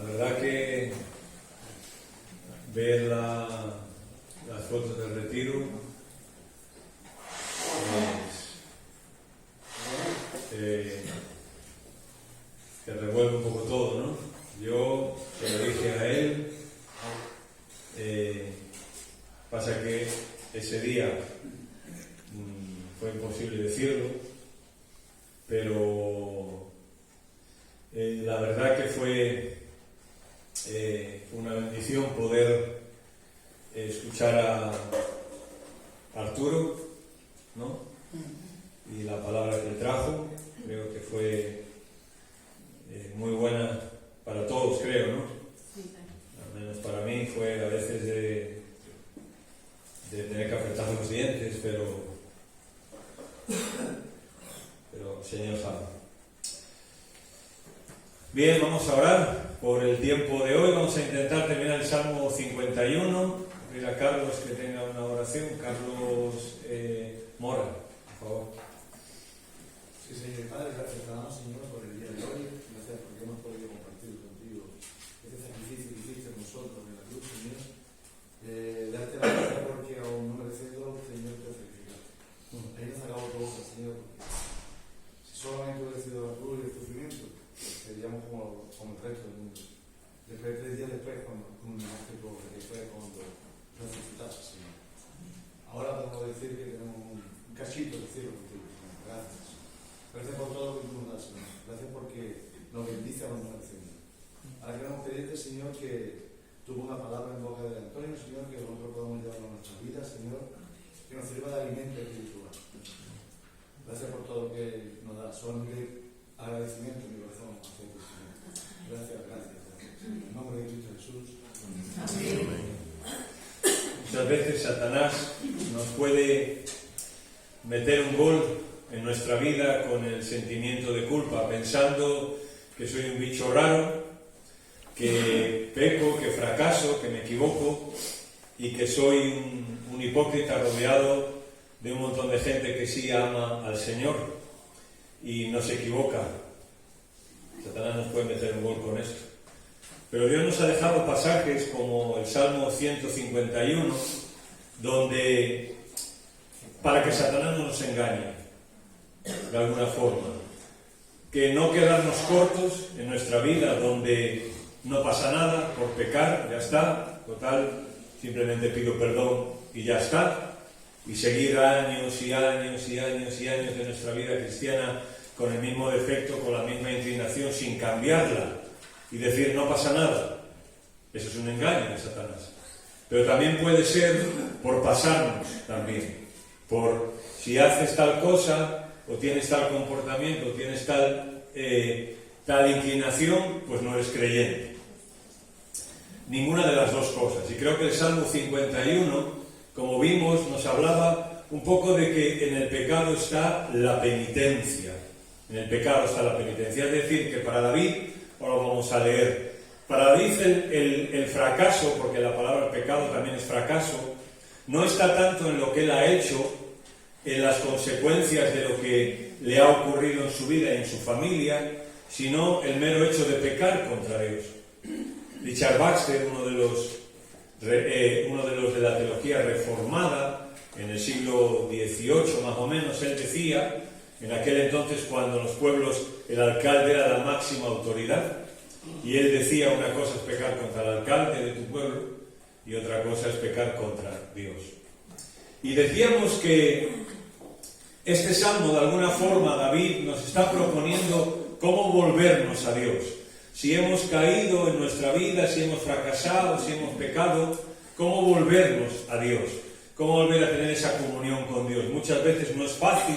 La verdad que ver las fotos del retiro te revuelve un poco todo, ¿no? Yo se lo dije a él, pasa que ese día fue imposible decirlo, pero la verdad que fue una bendición poder escuchar a Arturo, ¿no? Y la palabra que trajo, creo que fue muy buena para todos, creo, ¿no? Sí. Al menos para mí fue a veces de tener que apretar los dientes, pero el Señor sabe. Bien, vamos a orar por el tiempo de hoy. Vamos a intentar terminar el Salmo 51. Pedir a Carlos que tenga una oración. Carlos Mora, por favor. Sí, Señor Padre, gracias te damos, Señor, por el día de hoy. Gracias porque hemos podido compartir contigo este sacrificio que hiciste nosotros en la cruz, Señor. Darte la gracia porque aún no merecido, Señor, te sacrificaste. Ahí nos sacamos cosas, Señor, porque si solamente hubiera sido la cruz y el sufrimiento, seríamos como el resto del mundo. Después, 3 días después, cuando culminaste todo, que fue cuando resucitaste, Señor. Ahora podemos decir que tenemos un cachito de cielo contigo, Señor. Gracias. Gracias por todo lo que tú nos das, Señor. Gracias porque nos bendice a los merecemos. Ahora queremos pedirte, Señor, que tú pongas palabra en boca de Antonio, Señor, que nosotros podamos llevarlo a nuestra vida, Señor, que nos sirva de alimento espiritual. Gracias por todo lo que nos das. Solamente agradecimiento en mi corazón a ti, Señor. Gracias. En nombre de Cristo Jesús. Amén. Muchas veces Satanás nos puede meter un gol en nuestra vida con el sentimiento de culpa, pensando que soy un bicho raro, que peco, que fracaso, que me equivoco y que soy un hipócrita rodeado de un montón de gente que sí ama al Señor y no se equivoca. Satanás nos puede meter un gol con esto. Pero Dios nos ha dejado pasajes como el Salmo 151, donde, para que Satanás no nos engañe, de alguna forma, que no quedarnos cortos en nuestra vida, donde no pasa nada por pecar, ya está, total, simplemente pido perdón y ya está, y seguir años y años y años y años de nuestra vida cristiana con el mismo defecto, con la misma inclinación, sin cambiarla, y decir no pasa nada. Eso es un engaño de Satanás. Pero también puede ser por pasarnos también, por si haces tal cosa o tienes tal comportamiento o tienes tal inclinación, pues no eres creyente. Ninguna de las dos cosas. Y creo que el Salmo 51, como vimos, nos hablaba un poco de que en el pecado está la penitencia. En el pecado está la penitencia. Es decir, que para David, ahora lo vamos a leer, para David el fracaso, porque la palabra pecado también es fracaso, no está tanto en lo que él ha hecho, en las consecuencias de lo que le ha ocurrido en su vida y en su familia, sino el mero hecho de pecar contra Dios. Richard Baxter, uno de los de la teología reformada, en el siglo XVIII más o menos, él decía, en aquel entonces cuando en los pueblos el alcalde era la máxima autoridad, y él decía, una cosa es pecar contra el alcalde de tu pueblo y otra cosa es pecar contra Dios. Y decíamos que este salmo, de alguna forma, David nos está proponiendo cómo volvernos a Dios. Si hemos caído en nuestra vida, si hemos fracasado, si hemos pecado, cómo volvernos a Dios, cómo volver a tener esa comunión con Dios. Muchas veces no es fácil,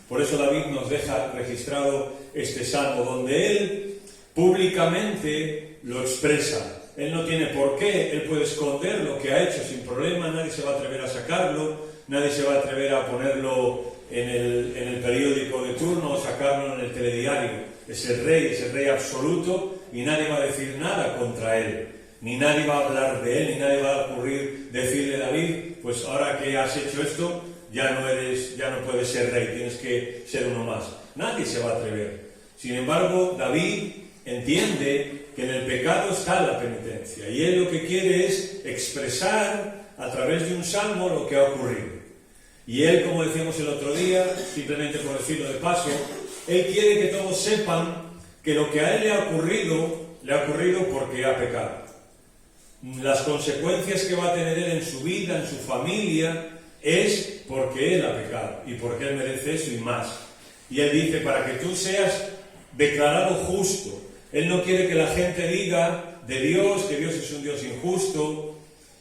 por eso David nos deja registrado este salmo, donde él públicamente lo expresa. Él no tiene por qué, él puede esconder lo que ha hecho sin problema, nadie se va a atrever a sacarlo, nadie se va a atrever a ponerlo en el periódico de turno o sacarlo en el telediario. Es el rey absoluto y nadie va a decir nada contra él, ni nadie va a hablar de él, ni nadie va a ocurrir decirle a David, pues ahora que has hecho esto, ya no puedes ser rey, tienes que ser uno más. Nadie se va a atrever. Sin embargo, David entiende que en el pecado está la penitencia. Y él lo que quiere es expresar a través de un salmo lo que ha ocurrido. Y él, como decíamos el otro día, simplemente por decirlo de paso, él quiere que todos sepan que lo que a él le ha ocurrido porque ha pecado. Las consecuencias que va a tener él en su vida, en su familia, es porque él ha pecado y porque él merece eso y más. Y él dice, para que tú seas declarado justo. Él no quiere que la gente diga de Dios que Dios es un Dios injusto,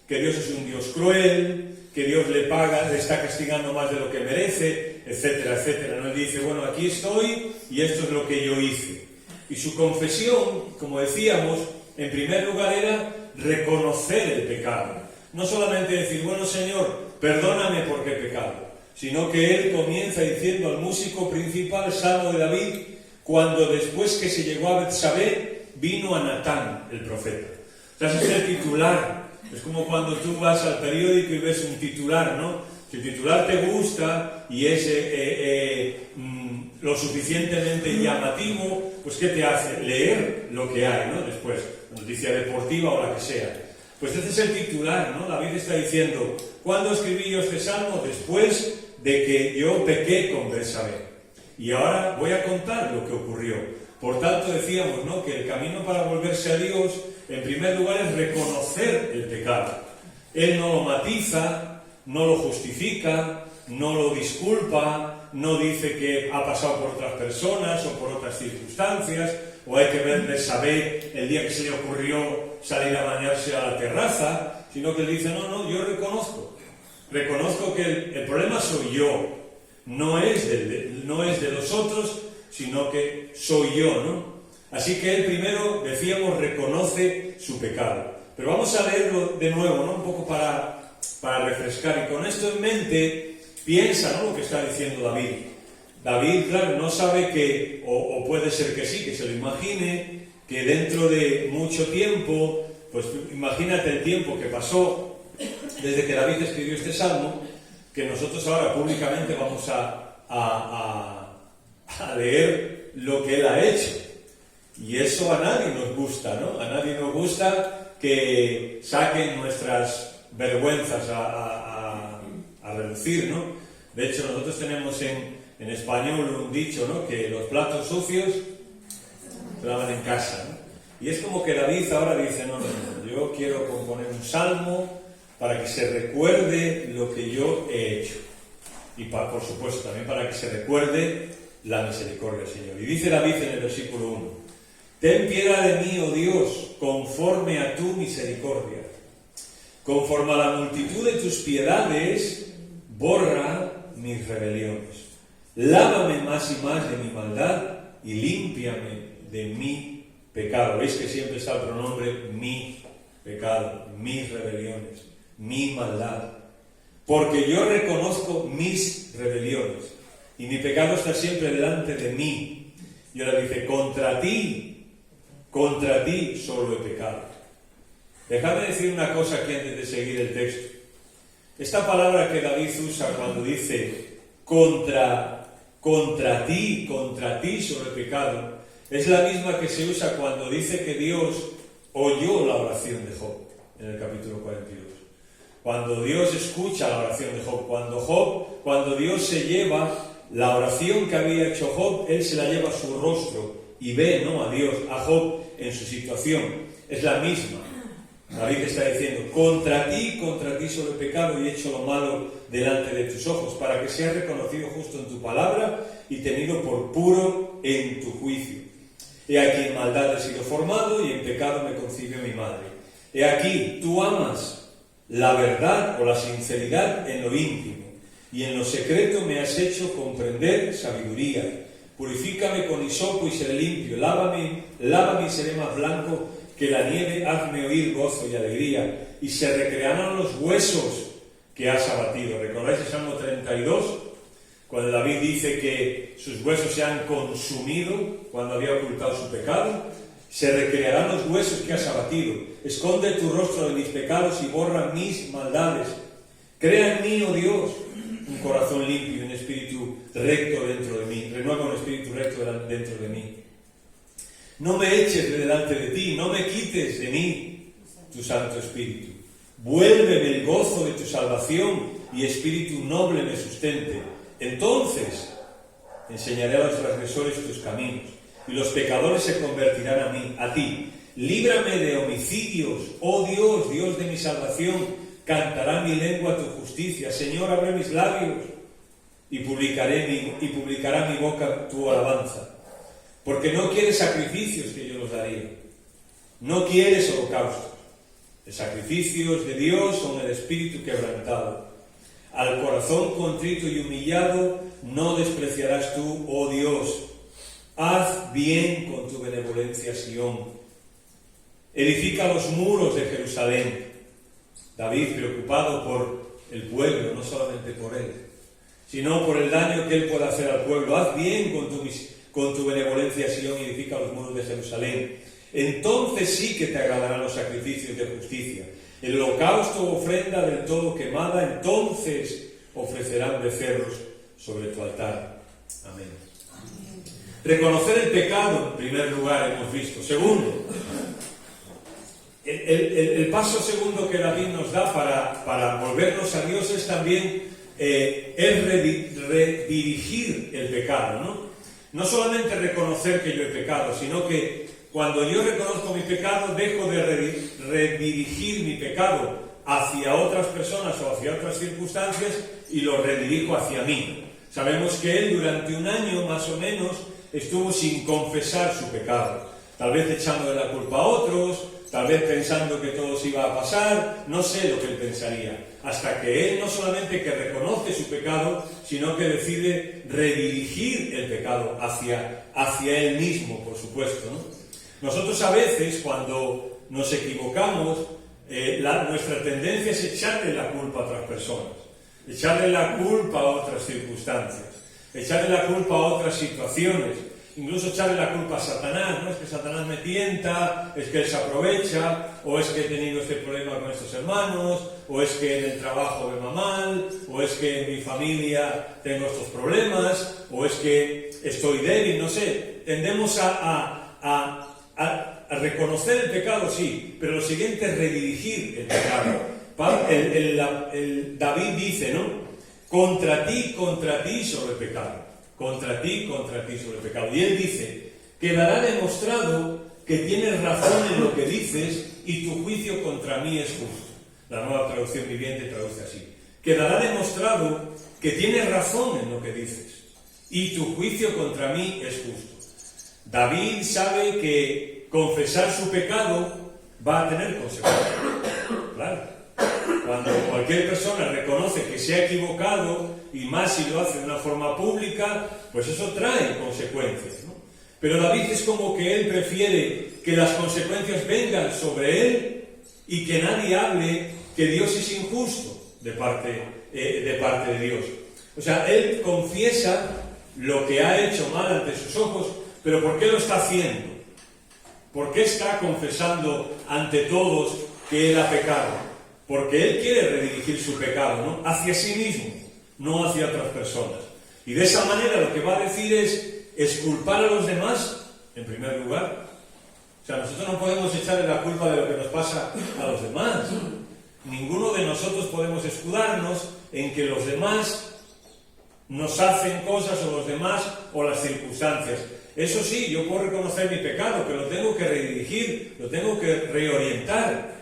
que Dios es un Dios cruel, que Dios le está castigando más de lo que merece, etcétera, etcétera. ¿No? Él dice, bueno, aquí estoy y esto es lo que yo hice. Y su confesión, como decíamos, en primer lugar era reconocer el pecado. No solamente decir, bueno, Señor, perdóname porque he pecado, sino que él comienza diciendo al músico principal, Salmo de David, cuando después que se llegó a Betsabé, vino a Natán, el profeta. O sea, ese es el titular. Es como cuando tú vas al periódico y ves un titular, ¿no? Si el titular te gusta y es lo suficientemente llamativo, pues ¿qué te hace? Leer lo que hay, ¿no? Después, noticia deportiva o la que sea. Pues ese es el titular, ¿no? David está diciendo, ¿cuándo escribí yo este salmo? Después de que yo pequé con Betsabé. Y ahora voy a contar lo que ocurrió. Por tanto, decíamos, ¿no?, que el camino para volverse a Dios, en primer lugar, es reconocer el pecado. Él no lo matiza, no lo justifica, no lo disculpa, no dice que ha pasado por otras personas o por otras circunstancias, o hay que ver Betsabé el día que se le ocurrió salir a bañarse a la terraza, sino que él dice, no, yo reconozco que el problema soy yo, no es de los otros, sino que soy yo, ¿no? Así que él primero, decíamos, reconoce su pecado. Pero vamos a leerlo de nuevo, ¿no? Un poco para refrescar. Y con esto en mente, piensa, ¿no?, lo que está diciendo David. David, claro, no sabe que, o puede ser que sí, que se lo imagine, que dentro de mucho tiempo, pues imagínate el tiempo que pasó desde que David escribió este salmo, que nosotros ahora públicamente vamos a leer lo que él ha hecho. Y eso a nadie nos gusta, ¿no? A nadie nos gusta que saquen nuestras vergüenzas a relucir, ¿no? De hecho, nosotros tenemos en español un dicho, ¿no?, que los platos sucios se lavan en casa, ¿no? Y es como que David ahora dice, no, yo quiero componer un salmo para que se recuerde lo que yo he hecho. Y por supuesto también para que se recuerde la misericordia, Señor. Y dice David en el versículo 1, ten piedad de mí, oh Dios, conforme a tu misericordia. Conforme a la multitud de tus piedades, borra mis rebeliones. Lávame más y más de mi maldad y límpiame de mi pecado. Veis que siempre está el pronombre mi pecado, mis rebeliones, mi maldad. Porque yo reconozco mis rebeliones y mi pecado está siempre delante de mí. Y ahora dice, contra ti solo he pecado. Dejadme decir una cosa aquí antes de seguir el texto. Esta palabra que David usa cuando dice contra ti solo he pecado, es la misma que se usa cuando dice que Dios oyó la oración de Job, en el capítulo 42. Cuando Dios escucha la oración de Job, cuando Dios se lleva la oración que había hecho Job, él se la lleva a su rostro y ve, ¿no?, a Dios, a Job en su situación. Es la misma. David está diciendo, contra ti solo he pecado y he hecho lo malo delante de tus ojos, para que seas reconocido justo en tu palabra y tenido por puro en tu juicio. He aquí en maldad he sido formado y en pecado me concibió mi madre. He aquí, tú amas la verdad o la sinceridad en lo íntimo, y en lo secreto me has hecho comprender sabiduría. Purifícame con hisopo y seré limpio, lávame y seré más blanco que la nieve, hazme oír gozo y alegría, y se recrearán los huesos que has abatido. ¿Recordáis el Salmo 32? Cuando David dice que sus huesos se han consumido cuando había ocultado su pecado. Se recrearán los huesos que has abatido. Esconde tu rostro de mis pecados y borra mis maldades. Crea en mí, oh Dios, un corazón limpio y un espíritu recto dentro de mí. Renueva un espíritu recto dentro de mí. No me eches de delante de ti, no me quites de mí tu Santo Espíritu. Vuélveme el gozo de tu salvación y espíritu noble me sustente. Entonces enseñaré a los transgresores tus caminos y los pecadores se convertirán a ti. Líbrame de homicidios, oh Dios, Dios de mi salvación. Cantará mi lengua tu justicia. Señor, abre mis labios y publicará mi boca tu alabanza. Porque no quieres sacrificios que yo los daría. No quieres holocaustos. Los sacrificios de Dios son el espíritu quebrantado. Al corazón contrito y humillado no despreciarás tú, oh Dios. Haz bien con tu benevolencia, Sión. Edifica los muros de Jerusalén. David, preocupado por el pueblo, no solamente por él, sino por el daño que él pueda hacer al pueblo. Haz bien con tu benevolencia, Sión, y edifica los muros de Jerusalén. Entonces sí que te agradarán los sacrificios de justicia. El holocausto o ofrenda del todo quemada, entonces ofrecerán becerros sobre tu altar. Amén. Reconocer el pecado, en primer lugar, hemos visto. Segundo, el paso segundo que David nos da para volvernos a Dios es también redirigir el pecado, ¿no? No solamente reconocer que yo he pecado, sino que cuando yo reconozco mi pecado, dejo de redirigir mi pecado hacia otras personas o hacia otras circunstancias y lo redirijo hacia mí. Sabemos que él durante un año más o menos estuvo sin confesar su pecado, tal vez echándole la culpa a otros, tal vez pensando que todo se iba a pasar, no sé lo que él pensaría, hasta que él no solamente que reconoce su pecado, sino que decide redirigir el pecado hacia él mismo, por supuesto, ¿no? Nosotros a veces, cuando nos equivocamos, nuestra tendencia es echarle la culpa a otras personas, echarle la culpa a otras circunstancias, echarle la culpa a otras situaciones, incluso echarle la culpa a Satanás, ¿no? Es que Satanás me tienta, es que él se aprovecha, o es que he tenido este problema con estos hermanos, o es que en el trabajo me va mal, o es que en mi familia tengo estos problemas, o es que estoy débil, no sé. Tendemos a reconocer el pecado, sí, pero lo siguiente es redirigir el pecado. David dice, ¿no? Contra ti sobre el pecado. Contra ti sobre el pecado. Y él dice, quedará demostrado que tienes razón en lo que dices y tu juicio contra mí es justo. La Nueva Traducción Viviente traduce así. Quedará demostrado que tienes razón en lo que dices y tu juicio contra mí es justo. David sabe que confesar su pecado va a tener consecuencias. Claro. Cuando cualquier persona reconoce que se ha equivocado, y más si lo hace de una forma pública, pues eso trae consecuencias, ¿no? Pero David es como que él prefiere que las consecuencias vengan sobre él y que nadie hable que Dios es injusto de parte de Dios. O sea, él confiesa lo que ha hecho mal ante sus ojos, pero ¿por qué lo está haciendo? ¿Por qué está confesando ante todos que él ha pecado? Porque él quiere redirigir su pecado, ¿no? Hacia sí mismo, no hacia otras personas. Y de esa manera lo que va a decir es exculpar a los demás, en primer lugar. O sea, nosotros no podemos echarle la culpa de lo que nos pasa a los demás. Ninguno de nosotros podemos escudarnos en que los demás nos hacen cosas, o los demás, o las circunstancias. Eso sí, yo puedo reconocer mi pecado, pero lo tengo que redirigir, lo tengo que reorientar.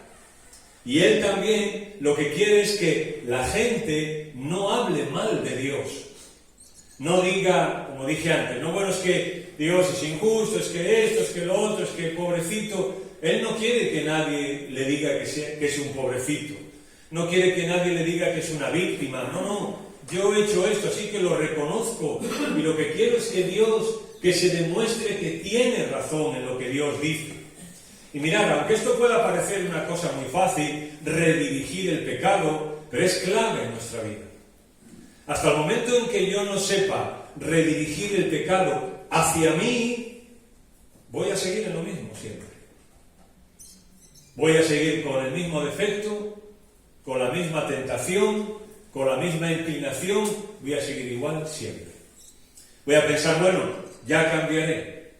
Y él también lo que quiere es que la gente no hable mal de Dios. No diga, como dije antes, no, bueno, es que Dios es injusto, es que esto, es que lo otro, es que pobrecito. Él no quiere que nadie le diga que es un pobrecito. No quiere que nadie le diga que es una víctima. No, yo he hecho esto, así que lo reconozco. Y lo que quiero es que Dios, que se demuestre que tiene razón en lo que Dios dice. Y mirad, aunque esto pueda parecer una cosa muy fácil, redirigir el pecado, pero es clave en nuestra vida. Hasta el momento en que yo no sepa redirigir el pecado hacia mí, voy a seguir en lo mismo siempre. Voy a seguir con el mismo defecto, con la misma tentación, con la misma inclinación, voy a seguir igual siempre. Voy a pensar, bueno, ya cambiaré.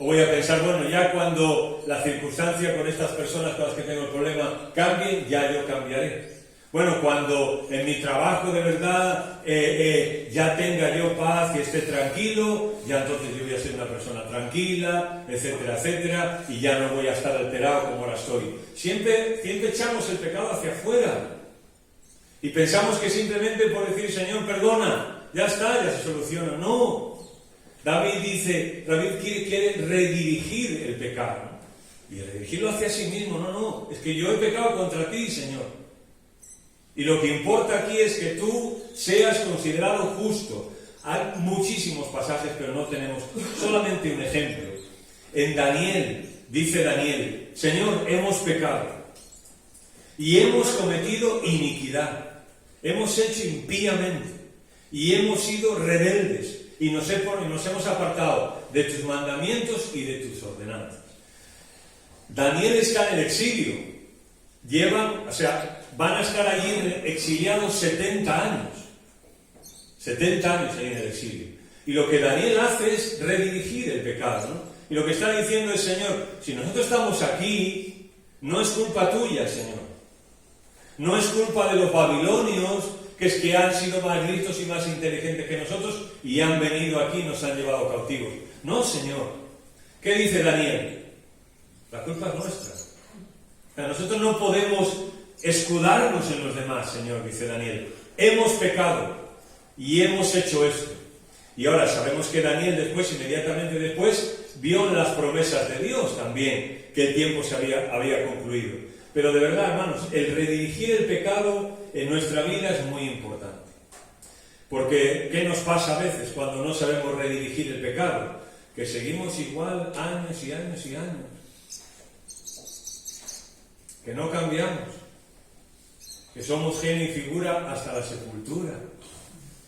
O voy a pensar, bueno, ya cuando la circunstancia con estas personas con las que tengo el problema cambie, ya yo cambiaré. Bueno, cuando en mi trabajo de verdad ya tenga yo paz y esté tranquilo, ya entonces yo voy a ser una persona tranquila, etcétera, etcétera, y ya no voy a estar alterado como ahora estoy. Siempre echamos el pecado hacia afuera y pensamos que simplemente por decir, Señor, perdona, ya está, ya se soluciona. No. David quiere redirigir el pecado, ¿no? Y redirigirlo hacia sí mismo. No, es que yo he pecado contra ti, Señor. Y lo que importa aquí es que tú seas considerado justo. Hay muchísimos pasajes, pero no tenemos solamente un ejemplo. En Daniel, dice Daniel, Señor, hemos pecado y hemos cometido iniquidad, hemos hecho impíamente y hemos sido rebeldes. Y nos hemos apartado de tus mandamientos y de tus ordenanzas. Daniel está en el exilio. Van a estar allí exiliados 70 años. 70 años ahí en el exilio. Y lo que Daniel hace es redirigir el pecado, ¿no? Y lo que está diciendo es, Señor, si nosotros estamos aquí, no es culpa tuya, Señor. No es culpa de los babilonios, que es que han sido más listos y más inteligentes que nosotros y han venido aquí y nos han llevado cautivos. No, Señor. ¿Qué dice Daniel? La culpa es nuestra. O sea, nosotros no podemos escudarnos en los demás, Señor, dice Daniel. Hemos pecado y hemos hecho esto. Y ahora sabemos que Daniel inmediatamente después, vio las promesas de Dios también, que el tiempo se había concluido. Pero de verdad, hermanos, el redirigir el pecado en nuestra vida es muy importante. Porque, ¿qué nos pasa a veces cuando no sabemos redirigir el pecado? Que seguimos igual años y años y años. Que no cambiamos. Que somos genio y figura hasta la sepultura.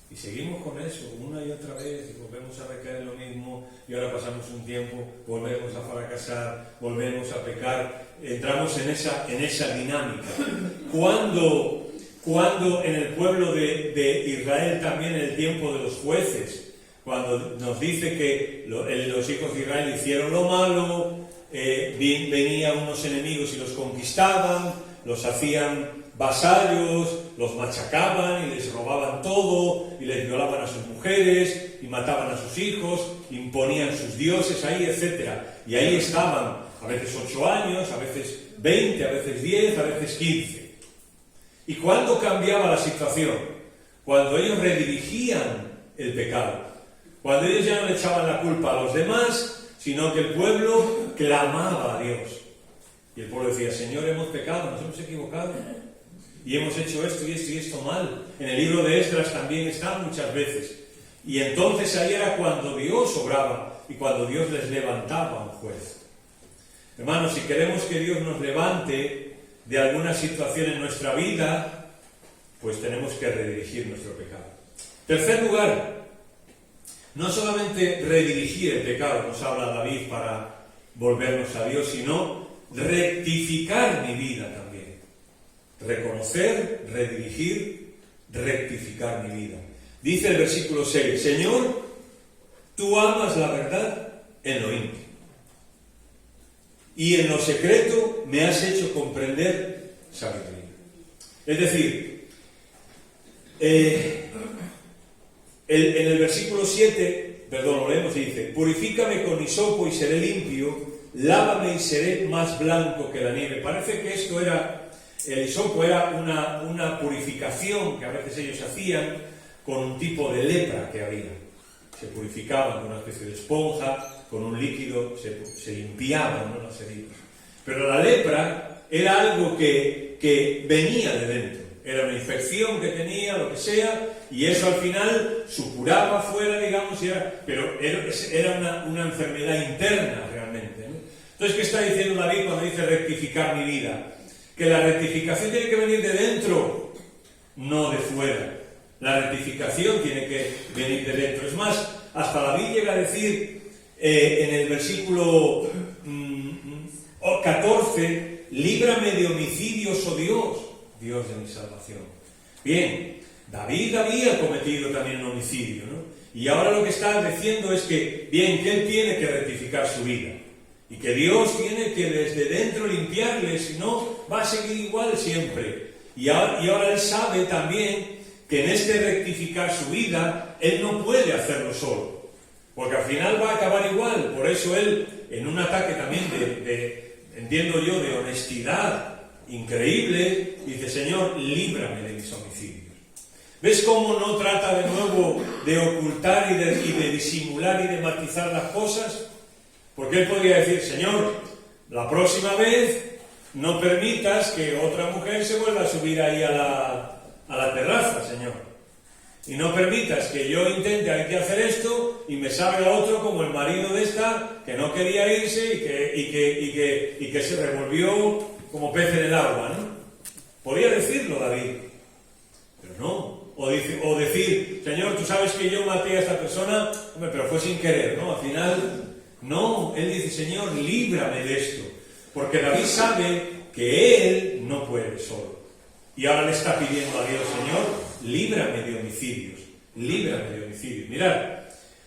Y seguimos con eso una y otra vez y volvemos a recaer en lo mismo y ahora pasamos un tiempo, volvemos a fracasar, volvemos a pecar, entramos en esa dinámica. Cuando en el pueblo de Israel también en el tiempo de los jueces, cuando nos dice que los hijos de Israel hicieron lo malo, venían unos enemigos y los conquistaban, los hacían vasallos, los machacaban y les robaban todo y les violaban a sus mujeres y mataban a sus hijos, imponían sus dioses ahí, etc. Y ahí estaban, a veces 8 años, a veces 20, a veces 10, a veces 15. ¿Y cuándo cambiaba la situación? Cuando ellos redirigían el pecado, cuando ellos ya no le echaban la culpa a los demás, sino que el pueblo clamaba a Dios. Y el pueblo decía, Señor, hemos pecado, nos hemos equivocado. Y hemos hecho esto y esto y esto mal. En el libro de Esdras también está muchas veces. Y entonces ahí era cuando Dios obraba y cuando Dios les levantaba a un juez. Hermanos, si queremos que Dios nos levante de alguna situación en nuestra vida, pues tenemos que redirigir nuestro pecado. Tercer lugar, no solamente redirigir el pecado, nos habla David para volvernos a Dios, sino rectificar mi vida también. Reconocer, redirigir, rectificar mi vida. Dice el versículo 6, Señor, tú amas la verdad en lo íntimo, y en lo secreto me has hecho comprender sabiduría. Es decir, en el versículo 7, lo leemos y dice, purifícame con hisopo y seré limpio, lávame y seré más blanco que la nieve. Parece que esto el hisopo era una purificación que a veces ellos hacían con un tipo de lepra que había. Se purificaban con una especie de esponja, con un líquido, se limpiaban, ¿no?, las heridas. Pero la lepra era algo que venía de dentro. Era una infección que tenía, lo que sea, y eso al final supuraba afuera, digamos, pero era una enfermedad interna realmente, ¿no? Entonces, ¿qué está diciendo David cuando dice rectificar mi vida? Que la rectificación tiene que venir de dentro, no de fuera. La rectificación tiene que venir de dentro. Es más, hasta David llega a decir en el versículo 14, líbrame de homicidios, oh Dios, Dios de mi salvación. Bien, David había cometido también un homicidio, ¿no? Y ahora lo que está diciendo es que, bien, que él tiene que rectificar su vida. Y que Dios tiene que desde dentro limpiarle, si no, va a seguir igual siempre. Y ahora él sabe también que en este rectificar su vida, él no puede hacerlo solo. Porque al final va a acabar igual. Por eso él, en un ataque también entiendo yo, de honestidad increíble, dice: Señor, líbrame de mis homicidios. ¿Ves cómo no trata de nuevo de ocultar y de disimular y de matizar las cosas? Porque él podría decir: Señor, la próxima vez no permitas que otra mujer se vuelva a subir ahí a la terraza, Señor. Y no permitas que yo intente aquí hacer esto y me salga otro como el marido de esta que no quería irse y que se revolvió como pez en el agua, ¿no? Podría decirlo David, pero no. O decir: Señor, tú sabes que yo maté a esta persona, hombre, pero fue sin querer, ¿no? Al final, no. Él dice: Señor, líbrame de esto. Porque David sabe que él no puede solo. Y ahora le está pidiendo a Dios: Señor, líbrame de homicidios, líbrame de homicidios. Mirad,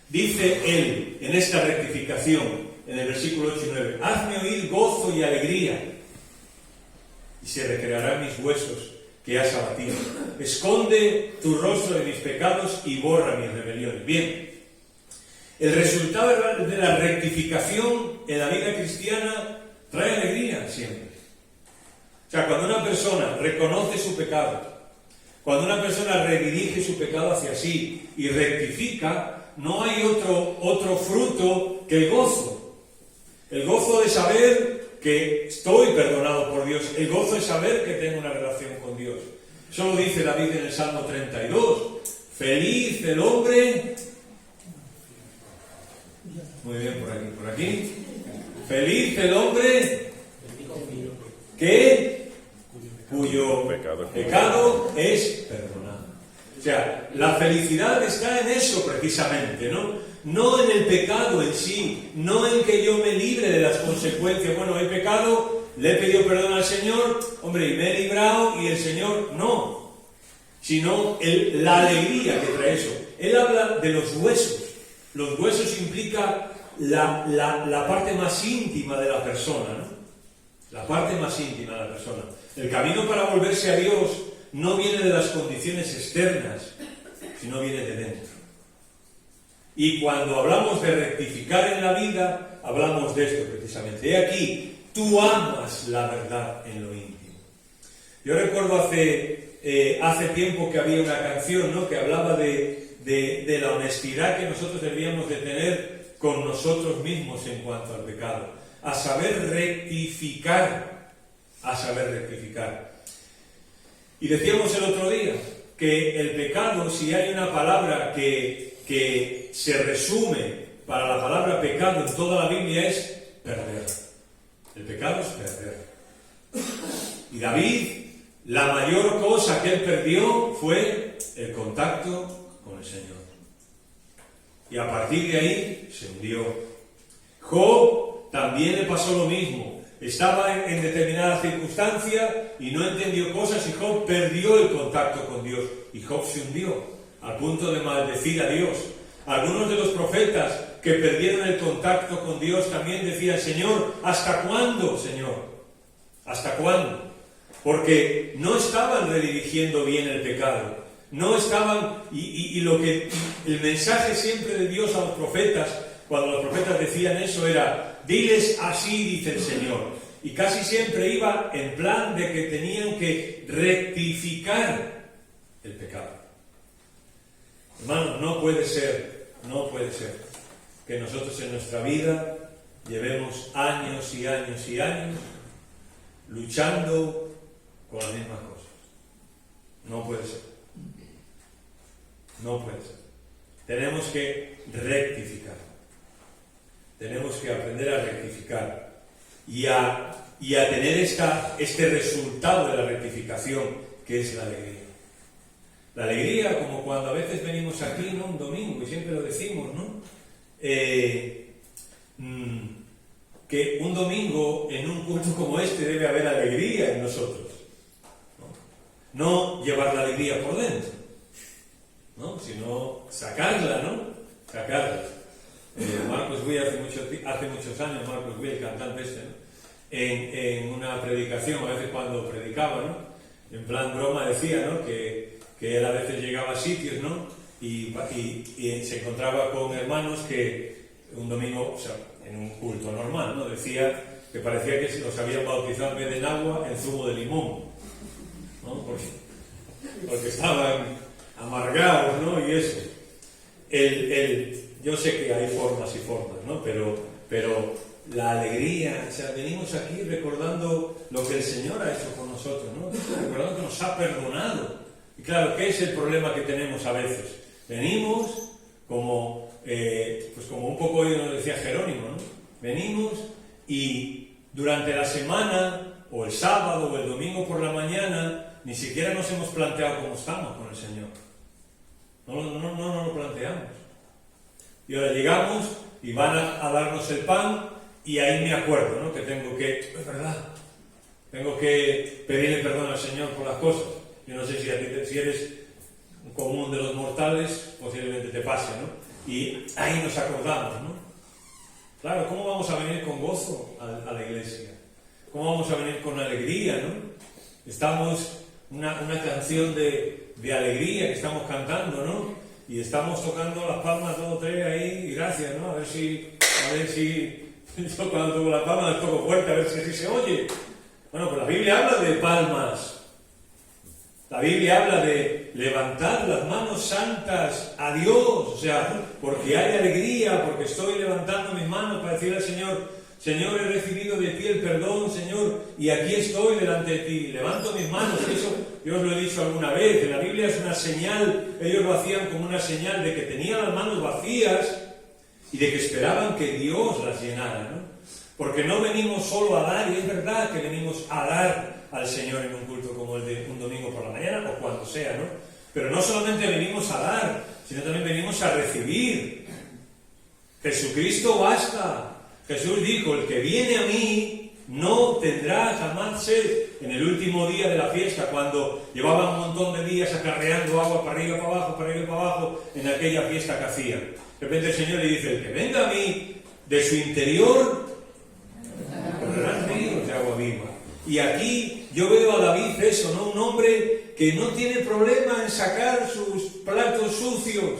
dice él en esta rectificación, en el versículo 8 y 9: hazme oír gozo y alegría, y se recrearán mis huesos que has abatido. Esconde tu rostro de mis pecados y borra mis rebeliones. Bien, el resultado de la rectificación en la vida cristiana trae alegría siempre. O sea, cuando una persona reconoce su pecado, cuando una persona redirige su pecado hacia sí y rectifica, no hay otro fruto que el gozo. El gozo de saber que estoy perdonado por Dios, el gozo de saber que tengo una relación con Dios. Eso lo dice David en el Salmo 32. Feliz el hombre... Muy bien, por aquí. Feliz el hombre cuyo pecado es perdonado. O sea, la felicidad está en eso precisamente, ¿no? No en el pecado en sí, no en que yo me libre de las consecuencias. Bueno, he pecado, le he pedido perdón al Señor, hombre, y me he librado, y el Señor no. Sino la alegría que trae eso. Él habla de los huesos. Los huesos implica la parte más íntima de la persona, ¿no? La parte más íntima de la persona. El camino para volverse a Dios no viene de las condiciones externas, sino viene de dentro. Y cuando hablamos de rectificar en la vida, hablamos de esto precisamente. He aquí, tú amas la verdad en lo íntimo. Yo recuerdo hace tiempo que había una canción, ¿no?, que hablaba de la honestidad que nosotros debíamos de tener con nosotros mismos en cuanto al pecado. A saber rectificar, a saber rectificar. Y decíamos el otro día que el pecado, si hay una palabra que se resume para la palabra pecado en toda la Biblia, es perder. El pecado es perder. Y David, la mayor cosa que él perdió fue el contacto con el Señor. Y a partir de ahí se hundió. Job también le pasó lo mismo. Estaba en determinada circunstancia y no entendió cosas, y Job perdió el contacto con Dios. Y Job se hundió al punto de maldecir a Dios. Algunos de los profetas que perdieron el contacto con Dios también decían: Señor, ¿hasta cuándo, Señor? ¿Hasta cuándo? Porque no estaban redirigiendo bien el pecado. No estaban, el mensaje siempre de Dios a los profetas, cuando los profetas decían eso, era: diles así dice el Señor. Y casi siempre iba en plan de que tenían que rectificar el pecado. Hermanos, no puede ser que nosotros en nuestra vida llevemos años y años y años luchando con las mismas cosas. No puede ser. No puede ser. Tenemos que rectificar. Tenemos que aprender a rectificar y a tener este resultado de la rectificación, que es la alegría. La alegría, como cuando a veces venimos aquí, ¿no?, un domingo, y siempre lo decimos, ¿no? Que un domingo en un culto como este debe haber alegría en nosotros. No llevar la alegría por dentro, ¿no?, sino sacarla, ¿no? sacarlas. Marcos Witt hace muchos años, Marcos Witt, el cantante este, ¿no? En una predicación, a veces cuando predicaba, ¿no? En plan broma decía, ¿no? Que él a veces llegaba a sitios, ¿no? Y se encontraba con hermanos que un domingo, o sea, en un culto normal, ¿no? Decía que parecía que los habían bautizado en vez de en agua, en zumo de limón, ¿no? Porque estaban amargados, ¿no? Y eso. Yo sé que hay formas y formas, ¿no? Pero la alegría, o sea, venimos aquí recordando lo que el Señor ha hecho con nosotros, ¿no? Recordando que nos ha perdonado. Y claro, ¿qué es el problema que tenemos a veces? Venimos como, pues como un poco nos decía Jerónimo, ¿no? Venimos y durante la semana, o el sábado, o el domingo por la mañana, ni siquiera nos hemos planteado cómo estamos con el Señor. No lo planteamos. Y ahora llegamos y van a darnos el pan y ahí me acuerdo, ¿no? Que es verdad, tengo que pedirle perdón al Señor por las cosas. Yo no sé si eres un común de los mortales, posiblemente te pase, ¿no? Y ahí nos acordamos, ¿no? Claro, ¿cómo vamos a venir con gozo a la iglesia? ¿Cómo vamos a venir con alegría, ¿no? Estamos una canción de alegría que estamos cantando, ¿no? Y estamos tocando las palmas 2 o 3 ahí, y gracias, ¿no? A ver si yo cuando toco las palmas las toco fuerte, a ver si se oye. Bueno, pues la Biblia habla de palmas. La Biblia habla de levantar las manos santas a Dios, o sea, porque hay alegría, porque estoy levantando mis manos para decirle al Señor, Señor, he recibido de ti el perdón, Señor, y aquí estoy delante de ti, levanto mis manos. Eso yo os lo he dicho alguna vez, en la Biblia es una señal, ellos lo hacían como una señal de que tenían las manos vacías y de que esperaban que Dios las llenara, ¿no? Porque no venimos solo a dar, y es verdad que venimos a dar al Señor en un culto como el de un domingo por la mañana o cuando sea, ¿no? Pero no solamente venimos a dar, sino también venimos a recibir. Jesucristo basta. Jesús dijo, el que viene a mí no tendrá jamás sed. En el último día de la fiesta, cuando llevaban un montón de días acarreando agua para arriba, para abajo, en aquella fiesta que hacían. De repente el Señor le dice, el que venga a mí, de su interior, correrán ríos de agua viva. Y aquí yo veo a David eso, ¿no? Un hombre que no tiene problema en sacar sus platos sucios,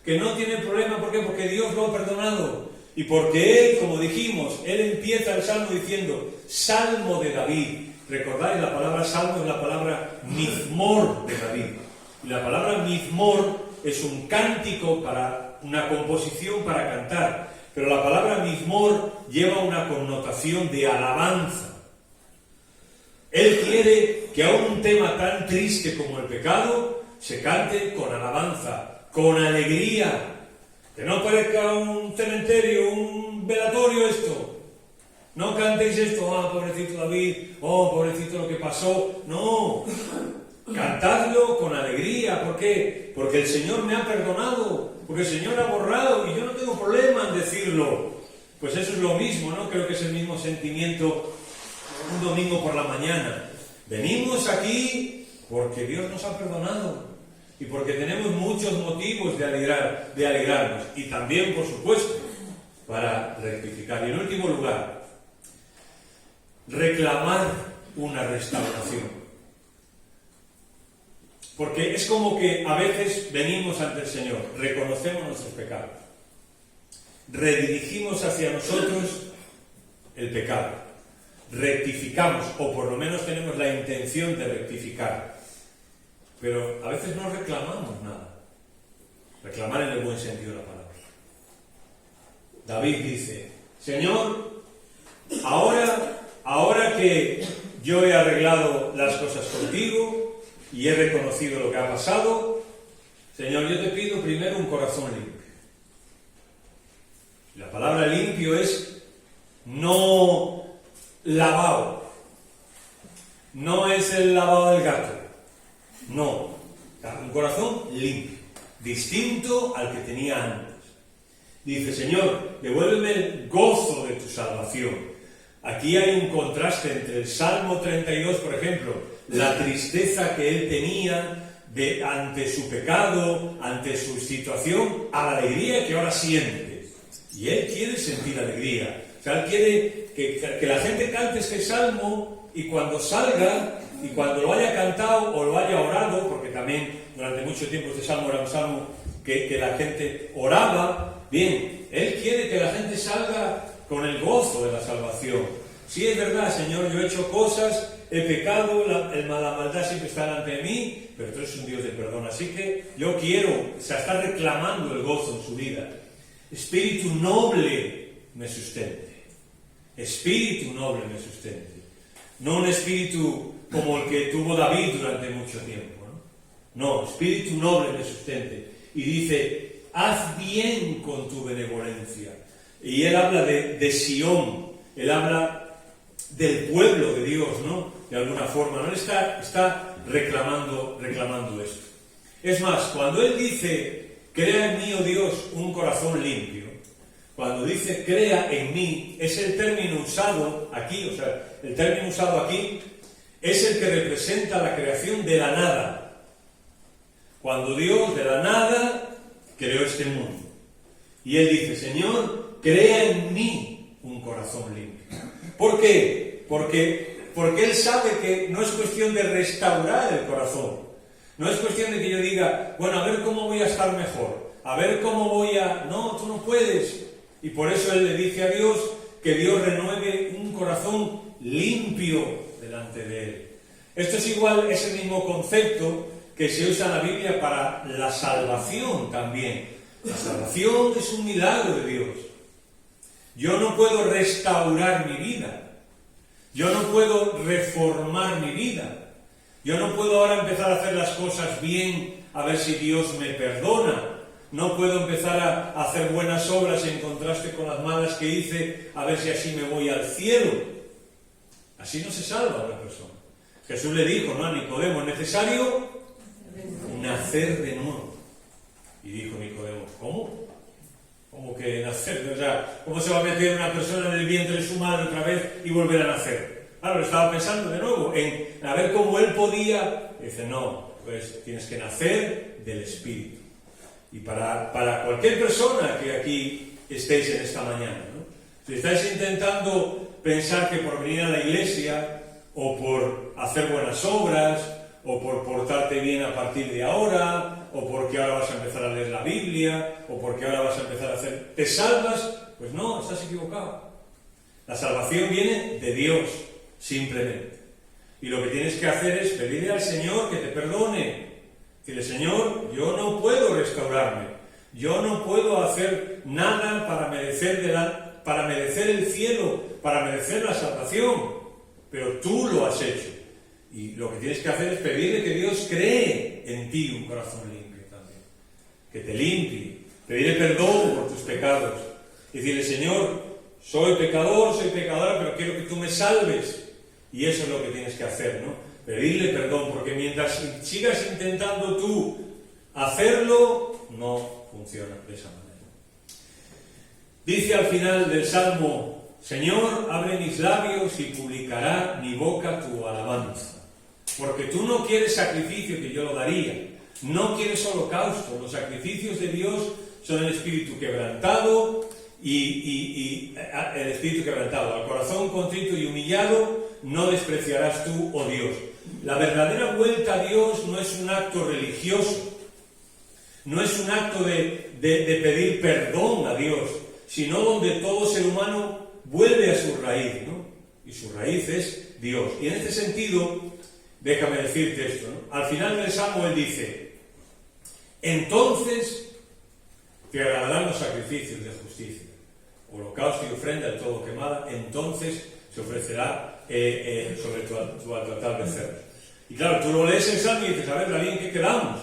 que no tiene problema, ¿por qué? Porque Dios lo ha perdonado. Y porque él, como dijimos, él empieza el salmo diciendo, Salmo de David. Recordáis, la palabra salmo es la palabra mizmor de David. Y la palabra mizmor es un cántico para una composición para cantar. Pero la palabra mizmor lleva una connotación de alabanza. Él quiere que a un tema tan triste como el pecado se cante con alabanza, con alegría. Que no parezca un cementerio, un velatorio esto. No cantéis esto, pobrecito David, pobrecito lo que pasó. No, cantadlo con alegría. ¿Por qué? Porque el Señor me ha perdonado, porque el Señor ha borrado y yo no tengo problema en decirlo. Pues eso es lo mismo, ¿no? Creo que es el mismo sentimiento un domingo por la mañana. Venimos aquí porque Dios nos ha perdonado. Y porque tenemos muchos motivos de alegrarnos. Y también, por supuesto, para rectificar. Y en último lugar, reclamar una restauración. Porque es como que a veces venimos ante el Señor, reconocemos nuestros pecados, redirigimos hacia nosotros el pecado, rectificamos, o por lo menos tenemos la intención de rectificar. Pero a veces no reclamamos nada. Reclamar en el buen sentido de la palabra. David dice, Señor, ahora que yo he arreglado las cosas contigo y he reconocido lo que ha pasado, Señor, yo te pido primero un corazón limpio. La palabra limpio es no lavado. No es el lavado del gato. No, un corazón limpio, distinto al que tenía antes. Dice, Señor, devuélveme el gozo de tu salvación. Aquí hay un contraste entre el Salmo 32, por ejemplo, la tristeza que él tenía ante su pecado, ante su situación, a la alegría que ahora siente. Y él quiere sentir alegría. O sea, él quiere que la gente cante este salmo y cuando salga y cuando lo haya cantado o lo haya orado, porque también durante mucho tiempo este salmo era un salmo que la gente oraba, bien, él quiere que la gente salga con el gozo de la salvación. Sí, es verdad, Señor, yo he hecho cosas, he pecado, la maldad siempre está delante de mí, pero tú eres un Dios de perdón, así que yo quiero, se está reclamando el gozo en su vida. Espíritu noble me sustente. Espíritu noble me sustente. No un espíritu como el que tuvo David durante mucho tiempo. No, espíritu noble me sustente. Y dice, haz bien con tu benevolencia. Y él habla de Sión, él habla del pueblo de Dios, ¿no? De alguna forma, ¿no? Él está reclamando esto. Es más, cuando él dice, crea en mí, oh Dios, un corazón limpio, cuando dice crea en mí, es el término usado aquí, o sea, el término usado aquí es el que representa la creación de la nada. Cuando Dios de la nada creó este mundo. Y él dice, Señor, crea en mí un corazón limpio. ¿Por qué? Porque él sabe que no es cuestión de restaurar el corazón. No es cuestión de que yo diga, bueno, a ver cómo voy a estar mejor. A ver cómo voy a... No, tú no puedes. Y por eso él le dice a Dios que Dios renueve un corazón limpio delante de él. Esto es igual, es el mismo concepto que se usa en la Biblia para la salvación también. La salvación es un milagro de Dios. Yo no puedo restaurar mi vida. Yo no puedo reformar mi vida. Yo no puedo ahora empezar a hacer las cosas bien a ver si Dios me perdona. No puedo empezar a hacer buenas obras en contraste con las malas que hice a ver si así me voy al cielo. Así no se salva una persona. Jesús le dijo, ¿no?, a Nicodemo, es necesario nacer de nuevo. Y dijo Nicodemo, ¿cómo? ¿Cómo que nacer? O sea, ¿cómo se va a meter una persona en el vientre de su madre otra vez y volver a nacer? Claro, estaba pensando de nuevo en a ver cómo él podía. Y dice, no, pues tienes que nacer del Espíritu. Y para cualquier persona que aquí estéis en esta mañana, ¿no? Si estáis intentando pensar que por venir a la iglesia, o por hacer buenas obras, o por portarte bien a partir de ahora, o porque ahora vas a empezar a leer la Biblia, o porque ahora vas a empezar a hacer... ¿Te salvas? Pues no, estás equivocado. La salvación viene de Dios, simplemente. Y lo que tienes que hacer es pedirle al Señor que te perdone. Decirle, Señor, yo no puedo restaurarme. Yo no puedo hacer nada para merecer el cielo, para merecer la salvación. Pero tú lo has hecho. Y lo que tienes que hacer es pedirle que Dios cree en ti un corazón limpio también. Que te limpie. Pedirle perdón por tus pecados. Y decirle, Señor, soy pecador, soy pecadora, pero quiero que tú me salves. Y eso es lo que tienes que hacer, ¿no? Pedirle perdón, porque mientras sigas intentando tú hacerlo, no funciona de esa manera. Dice al final del Salmo, Señor, abre mis labios y publicará mi boca tu alabanza. Porque tú no quieres sacrificio, que yo lo daría. No quieres holocausto. Los sacrificios de Dios son el espíritu quebrantado y el espíritu quebrantado. Al corazón contrito y humillado no despreciarás tú, oh Dios. La verdadera vuelta a Dios no es un acto religioso. No es un acto de pedir perdón a Dios, sino donde todo ser humano vuelve a su raíz, ¿no? Y su raíz es Dios. Y en este sentido, déjame decirte esto, ¿no? Al final del Salmo él dice, entonces te agradarán los sacrificios de justicia, holocausto y ofrenda de todo quemada, entonces se ofrecerá sobre tu altar de cerdos. Y claro, tú lo lees en Salmo y dices, a ver, David, ¿en qué quedamos?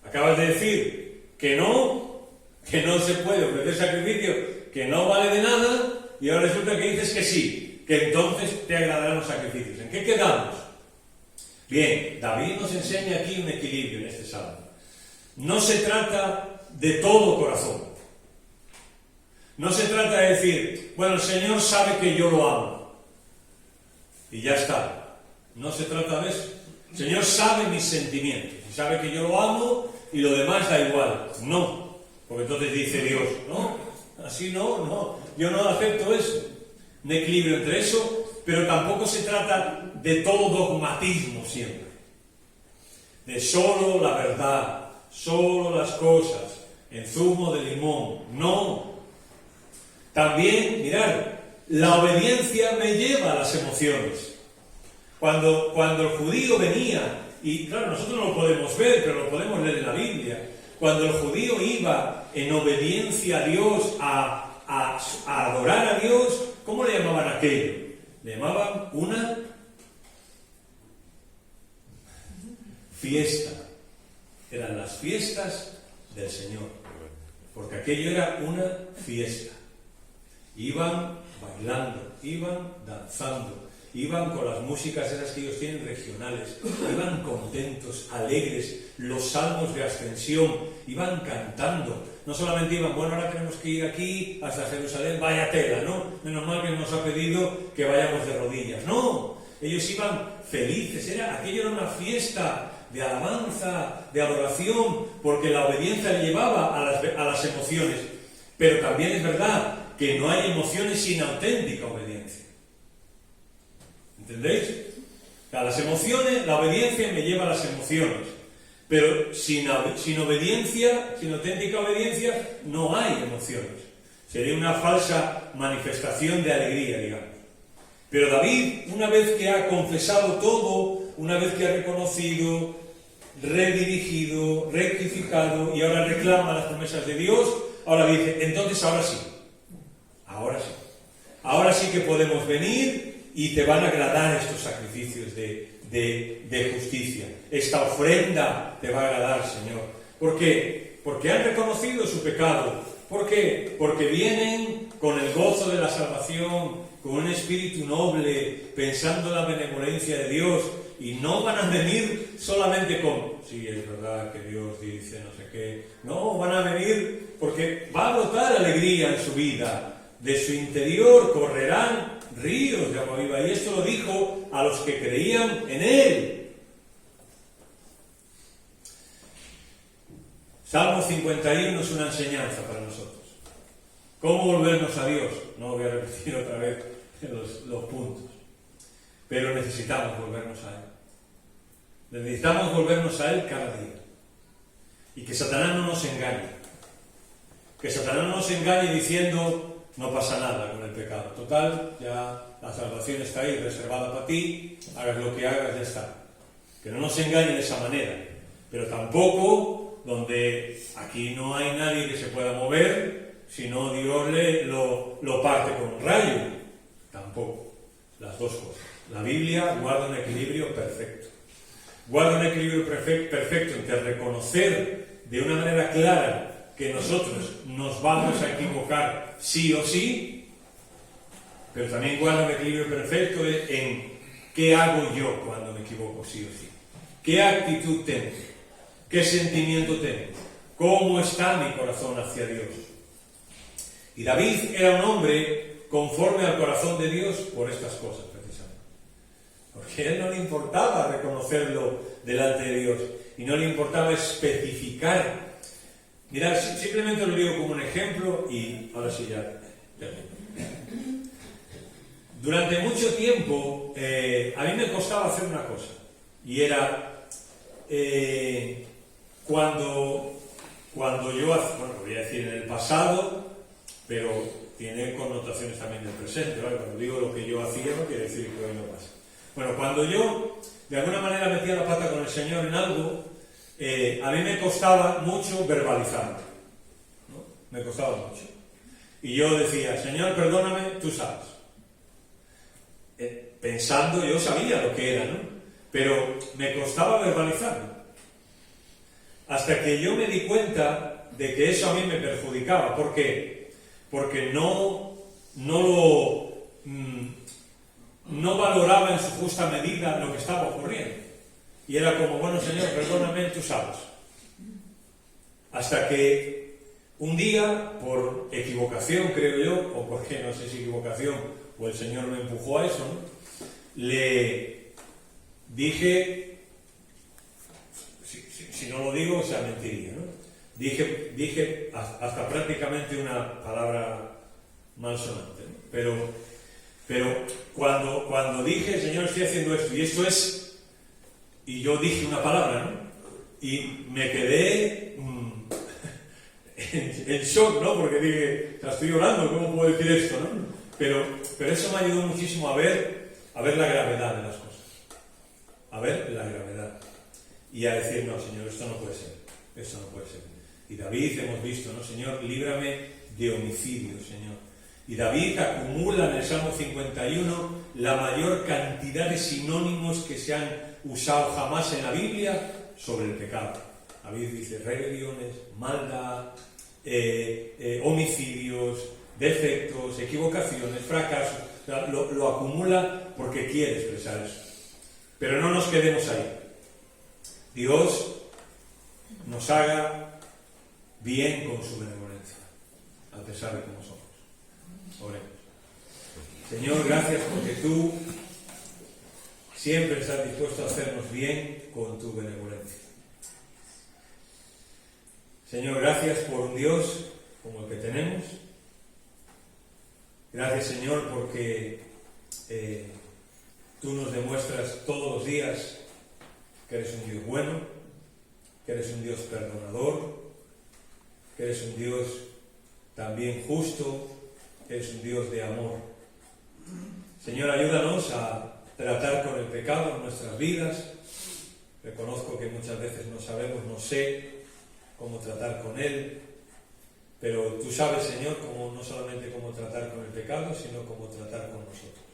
Acabas de decir que no se puede ofrecer sacrificio, que no vale de nada, y ahora resulta que dices que sí, que entonces te agradarán los sacrificios. ¿En qué quedamos? Bien, David nos enseña aquí un equilibrio en este salmo. No se trata de todo corazón. No se trata de decir, bueno, el Señor sabe que yo lo amo. Y ya está. No se trata de eso. El Señor sabe mis sentimientos, y sabe que yo lo amo y lo demás da igual. No, porque entonces dice Dios, no, así no, yo no acepto eso. Un equilibrio entre eso, pero tampoco se trata de todo dogmatismo siempre. De solo la verdad, solo las cosas, en zumo de limón. No. También, mirad, la obediencia me lleva a las emociones. Cuando el judío venía, y claro, nosotros no lo podemos ver, pero lo podemos leer en la Biblia, cuando el judío iba en obediencia a Dios, a adorar a Dios, ¿cómo le llamaban aquello? Le llamaban una fiesta. Eran las fiestas del Señor, porque aquello era una fiesta. Iban bailando, iban danzando, iban con las músicas esas que ellos tienen regionales, iban contentos, alegres, los salmos de ascensión, iban cantando. No solamente iban, bueno, ahora tenemos que ir aquí hasta Jerusalén, vaya tela, ¿no? Menos mal que nos ha pedido que vayamos de rodillas. No, ellos iban felices, aquello era una fiesta de alabanza, de adoración, porque la obediencia le llevaba a las emociones. Pero también es verdad que no hay emociones sin auténtica obediencia. ¿Entendéis? A las emociones, la obediencia me lleva a las emociones. Pero sin obediencia, sin auténtica obediencia, no hay emociones. Sería una falsa manifestación de alegría, digamos. Pero David, una vez que ha confesado todo, una vez que ha reconocido, redirigido, rectificado y ahora reclama las promesas de Dios, ahora dice, entonces ahora sí. Ahora sí que podemos venir y te van a agradar estos sacrificios de justicia. Esta ofrenda te va a agradar, Señor. ¿Por qué? Porque han reconocido su pecado. ¿Por qué? Porque vienen con el gozo de la salvación, con un espíritu noble, pensando en la benevolencia de Dios, y no van a venir solamente con, sí, es verdad que Dios dice no sé qué. No, van a venir porque va a brotar alegría en su vida. De su interior correrán ríos de agua viva. Y esto lo dijo a los que creían en Él. Salmo 51 es una enseñanza para nosotros. ¿Cómo volvernos a Dios? No voy a repetir otra vez los puntos. Pero necesitamos volvernos a Él. Necesitamos volvernos a Él cada día. Y que Satanás no nos engañe. Que Satanás no nos engañe diciendo, no pasa nada con el pecado. Total, ya la salvación está ahí reservada para ti, hagas lo que hagas, ya está. Que no nos engañe de esa manera. Pero tampoco donde aquí no hay nadie que se pueda mover, sino Dios lo parte con un rayo. Tampoco. Las dos cosas. La Biblia guarda un equilibrio perfecto. Guarda un equilibrio perfecto entre reconocer de una manera clara que nosotros nos vamos a equivocar sí o sí, pero también guarda un equilibrio perfecto en qué hago yo cuando me equivoco sí o sí. ¿Qué actitud tengo? ¿Qué sentimiento tengo? ¿Cómo está mi corazón hacia Dios? Y David era un hombre conforme al corazón de Dios por estas cosas, precisamente. Porque a él no le importaba reconocerlo delante de Dios y no le importaba especificar. Mirad, simplemente lo digo como un ejemplo y ahora sí ya termino. Durante mucho tiempo a mí me costaba hacer una cosa y era cuando yo, bueno, voy a decir en el pasado, pero tiene connotaciones también del presente, ¿vale? Cuando digo lo que yo hacía no quiere decir que hoy no pasa. Bueno, cuando yo de alguna manera metía la pata con el Señor en algo, a mí me costaba mucho verbalizarlo, ¿no? Me costaba mucho. Y yo decía, Señor, perdóname, tú sabes. Pensando, yo sabía lo que era, ¿no? Pero me costaba verbalizarlo. Hasta que yo me di cuenta de que eso a mí me perjudicaba. ¿Por qué? Porque no valoraba en su justa medida lo que estaba ocurriendo. Y era como, bueno, Señor, perdóname, tú sabes. Hasta que un día, por equivocación, creo yo, o porque no sé si equivocación, o el Señor me empujó a eso, ¿no? Le dije no lo digo, o sea, mentiría, ¿no? Dije hasta prácticamente una palabra malsonante, ¿no? Pero cuando dije, Señor, estoy haciendo esto, y esto es, y yo dije una palabra, ¿no? Y me quedé en shock, ¿no? Porque dije, estoy orando, ¿cómo puedo decir esto, no? Pero eso me ayudó muchísimo a ver la gravedad de las cosas. A ver la gravedad. Y a decir, no, Señor, esto no puede ser. Esto no puede ser. Y David hemos visto, ¿no? Señor, líbrame de homicidio, Señor. Y David acumula en el Salmo 51 la mayor cantidad de sinónimos que se han usado jamás en la Biblia sobre el pecado. David dice rebeliones, maldad, homicidios, defectos, equivocaciones, fracasos. O sea, lo acumula porque quiere expresar eso. Pero no nos quedemos ahí. Dios nos haga bien con su benevolencia, a pesar de cómo somos. Oremos. Señor, gracias porque tú siempre estás dispuesto a hacernos bien con tu benevolencia. Señor, gracias por un Dios como el que tenemos. Gracias, Señor, porque tú nos demuestras todos los días que eres un Dios bueno, que eres un Dios perdonador, que eres un Dios también justo, que eres un Dios de amor. Señor, ayúdanos a tratar con el pecado en nuestras vidas. Reconozco que muchas veces no sabemos, no sé cómo tratar con él, pero tú sabes, Señor, no solamente cómo tratar con el pecado, sino cómo tratar con nosotros.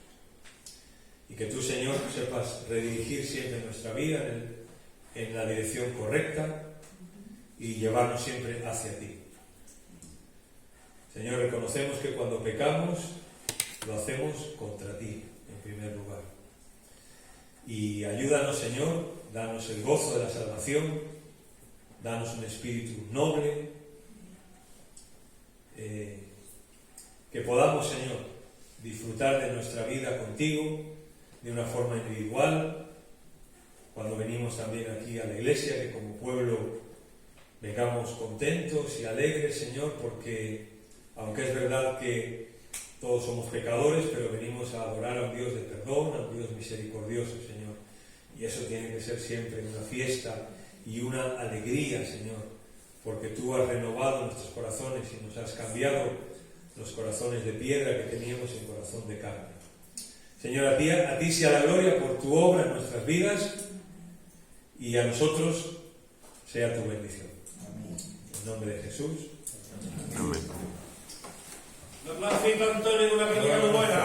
Y que tú, Señor, sepas redirigir siempre nuestra vida en la dirección correcta y llevarnos siempre hacia ti. Señor, reconocemos que cuando pecamos, lo hacemos contra ti, en primer lugar. Y ayúdanos, Señor, danos el gozo de la salvación, danos un espíritu noble, que podamos, Señor, disfrutar de nuestra vida contigo de una forma individual, cuando venimos también aquí a la iglesia, que como pueblo vengamos contentos y alegres, Señor, porque aunque es verdad que todos somos pecadores, pero venimos a adorar a un Dios de perdón, a un Dios misericordioso, Señor. Y eso tiene que ser siempre una fiesta y una alegría, Señor, porque tú has renovado nuestros corazones y nos has cambiado los corazones de piedra que teníamos en corazón de carne. Señor, a ti sea la gloria por tu obra en nuestras vidas y a nosotros sea tu bendición. Amén. En nombre de Jesús. Amén. Un aplauso, Antonio, una pequeña buena.